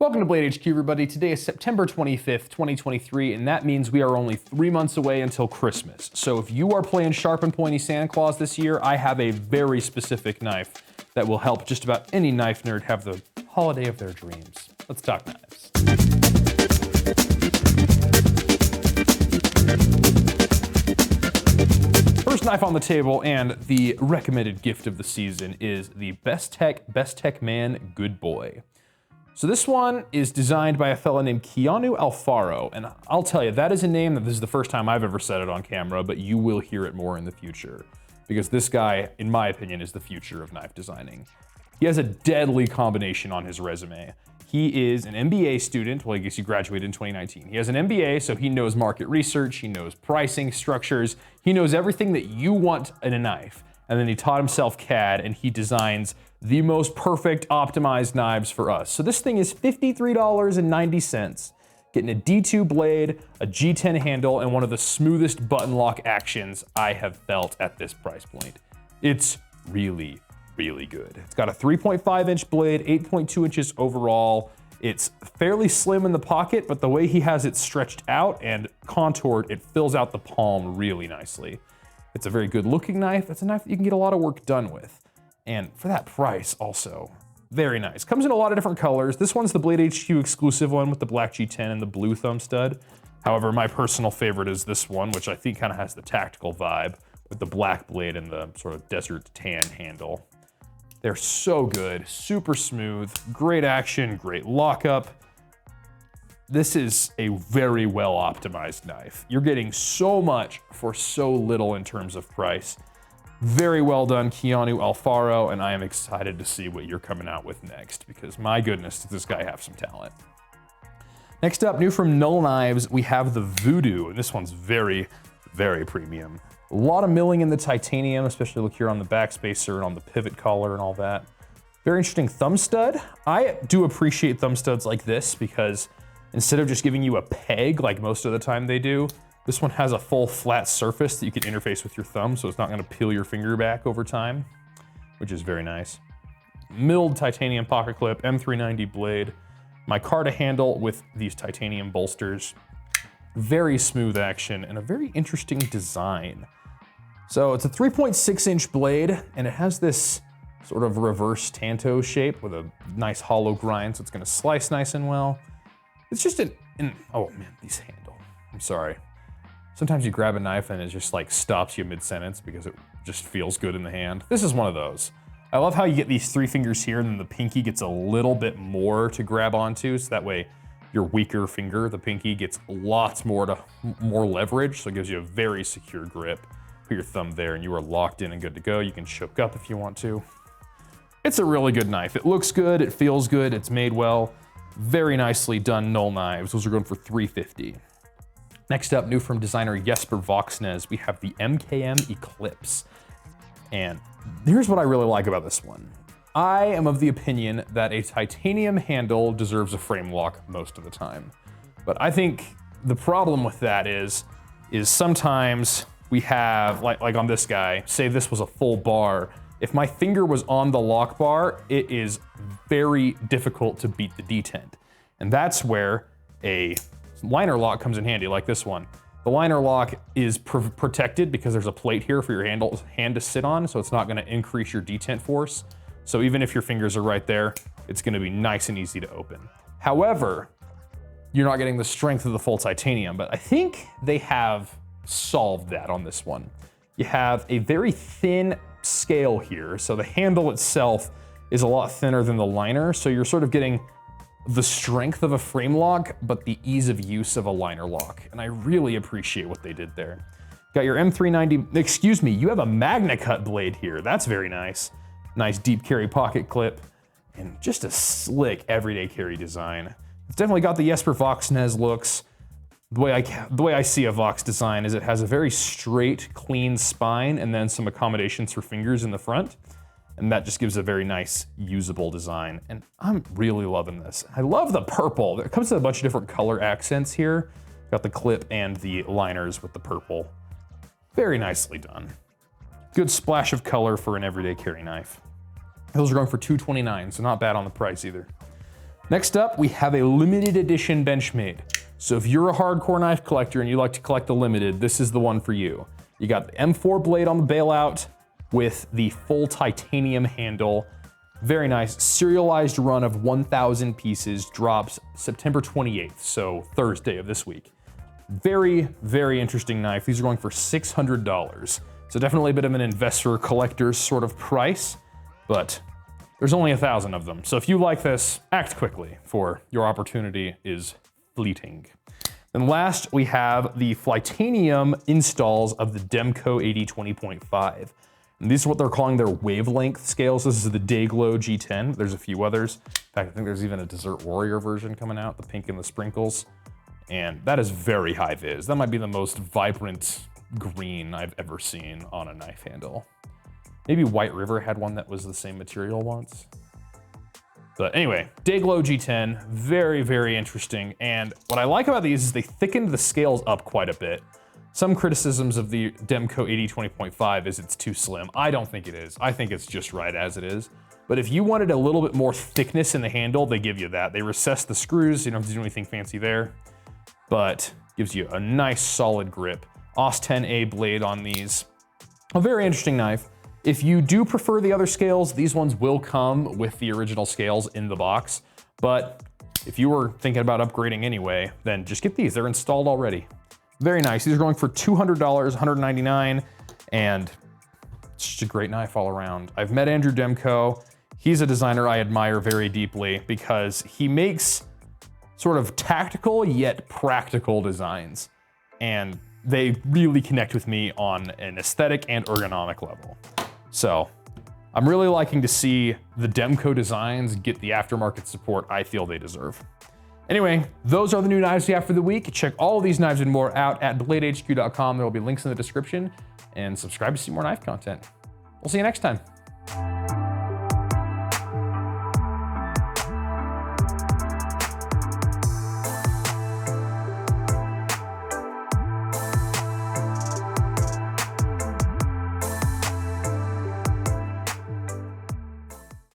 Welcome to Blade HQ, everybody. Today is September 25th, 2023, and that means we are only 3 months away until Christmas. So if you are playing sharp and pointy Santa Claus this year, I have a very specific knife that will help just about any knife nerd have the holiday of their dreams. Let's talk knives. First knife on the table and the recommended gift of the season is the Bestech Man Good Boy. So this one is designed by a fella named Keanu Alfaro, and I'll tell you, that is a name that this is the first time I've ever said it on camera, but you will hear it more in the future, because this guy, in my opinion, is the future of knife designing. He has a deadly combination on his resume. He is an MBA student, well, I guess he graduated in 2019. He has an MBA, so he knows market research, he knows pricing structures, he knows everything that you want in a knife. And then he taught himself CAD, and he designs the most perfect optimized knives for us. So this thing is $53.90, getting a D2 blade, a G10 handle, and one of the smoothest button lock actions I have felt at this price point. It's really, really good. It's got a 3.5-inch blade, 8.2 inches overall. It's fairly slim in the pocket, but the way he has it stretched out and contoured, it fills out the palm really nicely. It's a very good looking knife. It's a knife that you can get a lot of work done with. And for that price also, very nice. Comes in a lot of different colors. This one's the Blade HQ exclusive one with the black G10 and the blue thumb stud. However, my personal favorite is this one, which I think kind of has the tactical vibe with the black blade and the sort of desert tan handle. They're so good, super smooth, great action, great lockup. This is a very well optimized knife. You're getting so much for so little in terms of price. Very well done, Keanu Alfaro, and I am excited to see what you're coming out with next, because my goodness, does this guy have some talent. Next up, new from Null Knives, we have the Voodoo, and this one's very, very premium. A lot of milling in the titanium, especially look here on the backspacer and on the pivot collar and all that. Very interesting thumb stud. I do appreciate thumb studs like this because instead of just giving you a peg like most of the time they do, this one has a full flat surface that you can interface with your thumb, so it's not gonna peel your finger back over time, which is very nice. Milled titanium pocket clip, M390 blade, micarta handle with these titanium bolsters. Very smooth action and a very interesting design. So it's a 3.6-inch blade, and it has this sort of reverse tanto shape with a nice hollow grind, so it's gonna slice nice and well. It's just oh man, these handle, I'm sorry. Sometimes you grab a knife and it just like stops you mid-sentence because it just feels good in the hand. This is one of those. I love how you get these 3 fingers here and then the pinky gets a little bit more to grab onto, so that way your weaker finger, the pinky, gets lots more leverage, so it gives you a very secure grip. Put your thumb there and you are locked in and good to go. You can choke up if you want to. It's a really good knife. It looks good, it feels good, it's made well. Very nicely done Null Knives. Those are going for $350. Next up, new from designer Vox Knives, we have the MKM Eclipse. And here's what I really like about this one. I am of the opinion that a titanium handle deserves a frame lock most of the time. But I think the problem with that is sometimes we have, like on this guy, say this was a full bar, if my finger was on the lock bar, it is very difficult to beat the detent. And that's where a liner lock comes in handy, like this one. The liner lock is protected because there's a plate here for your hand to sit on, so it's not gonna increase your detent force. So even if your fingers are right there, it's gonna be nice and easy to open. However, you're not getting the strength of the full titanium, but I think they have solved that on this one. You have a very thin scale here, so the handle itself is a lot thinner than the liner, so you're sort of getting the strength of a frame lock, but the ease of use of a liner lock. And I really appreciate what they did there. Got your M390, excuse me, you have a Magna Cut blade here. That's very nice. Nice deep carry pocket clip, and just a slick everyday carry design. It's definitely got the Vox Knives looks. The way I see a Vox design is it has a very straight, clean spine and then some accommodations for fingers in the front. And that just gives a very nice, usable design. And I'm really loving this. I love the purple. It comes in a bunch of different color accents here. Got the clip and the liners with the purple. Very nicely done. Good splash of color for an everyday carry knife. Those are going for $229, so not bad on the price either. Next up, we have a limited edition Benchmade. So if you're a hardcore knife collector and you like to collect the limited, this is the one for you. You got the M4 blade on the Bailout with the full titanium handle. Very nice. Serialized run of 1,000 pieces, drops September 28th, so Thursday of this week. Very, very interesting knife. These are going for $600. So definitely a bit of an investor collector's sort of price, but there's only 1,000 of them. So if you like this, act quickly, for your opportunity is fleeting. And last, we have the Flytanium installs of the Demco 8020.5. And these are what they're calling their wavelength scales. This is the Dayglow G10. There's a few others. In fact, I think there's even a Desert Warrior version coming out, the pink and the sprinkles. And that is very high vis. That might be the most vibrant green I've ever seen on a knife handle. Maybe White River had one that was the same material once. But anyway, Dayglow G10, very, very interesting. And what I like about these is they thickened the scales up quite a bit. Some criticisms of the Demco 8020.5 is it's too slim. I don't think it is. I think it's just right as it is. But if you wanted a little bit more thickness in the handle, they give you that. They recess the screws, you don't have to do anything fancy there, but gives you a nice solid grip. AUS 10A blade on these. A very interesting knife. If you do prefer the other scales, these ones will come with the original scales in the box. But if you were thinking about upgrading anyway, then just get these. They're installed already. Very nice. These are going for $200, $199, and it's just a great knife all around. I've met Andrew Demco. He's a designer I admire very deeply because he makes sort of tactical yet practical designs. And they really connect with me on an aesthetic and ergonomic level. So I'm really liking to see the Demco designs get the aftermarket support I feel they deserve. Anyway, those are the new knives we have for the week. Check all of these knives and more out at bladehq.com. There will be links in the description, and subscribe to see more knife content. We'll see you next time.